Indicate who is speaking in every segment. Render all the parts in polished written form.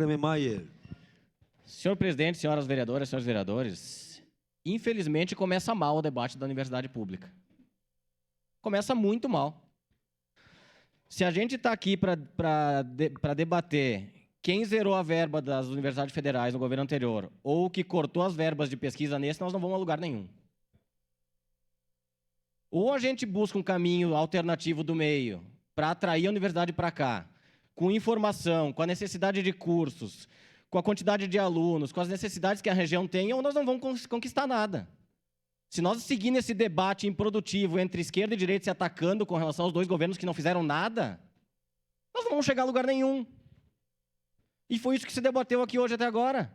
Speaker 1: Maier.
Speaker 2: Senhor presidente, senhoras vereadoras, senhores vereadores, infelizmente começa mal o debate da universidade pública. Começa muito mal. Se a gente está aqui para debater quem zerou a verba das universidades federais no governo anterior ou que cortou as verbas de pesquisa nesse, nós não vamos a lugar nenhum. Ou a gente busca um caminho alternativo do meio para atrair a universidade para cá, com informação, com a necessidade de cursos, com a quantidade de alunos, com as necessidades que a região tem, ou nós não vamos conquistar nada. Se nós seguirmos esse debate improdutivo entre esquerda e direita se atacando com relação aos dois governos que não fizeram nada, nós não vamos chegar a lugar nenhum. E foi isso que se debateu aqui hoje até agora.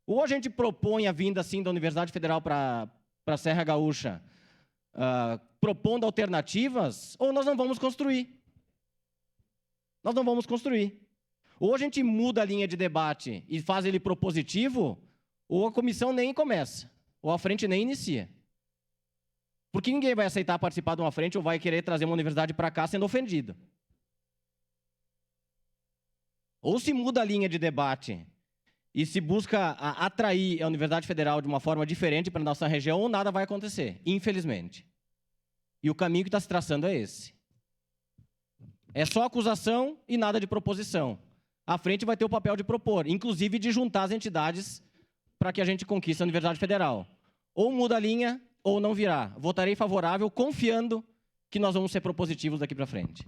Speaker 2: Ou a gente propõe a vinda, sim, da Universidade Federal para a Serra Gaúcha, propondo alternativas, ou nós não vamos construir. Nós não vamos construir. Ou a gente muda a linha de debate e faz ele propositivo, ou a comissão nem começa, ou a frente nem inicia. Porque ninguém vai aceitar participar de uma frente ou vai querer trazer uma universidade para cá sendo ofendido. Ou se muda a linha de debate e se busca atrair a Universidade Federal de uma forma diferente para a nossa região, ou nada vai acontecer, infelizmente. E o caminho que está se traçando é esse. É só acusação e nada de proposição. A frente vai ter o papel de propor, inclusive de juntar as entidades para que a gente conquiste a Universidade Federal. Ou muda a linha, ou não virá. Votarei favorável, confiando que nós vamos ser propositivos daqui para frente.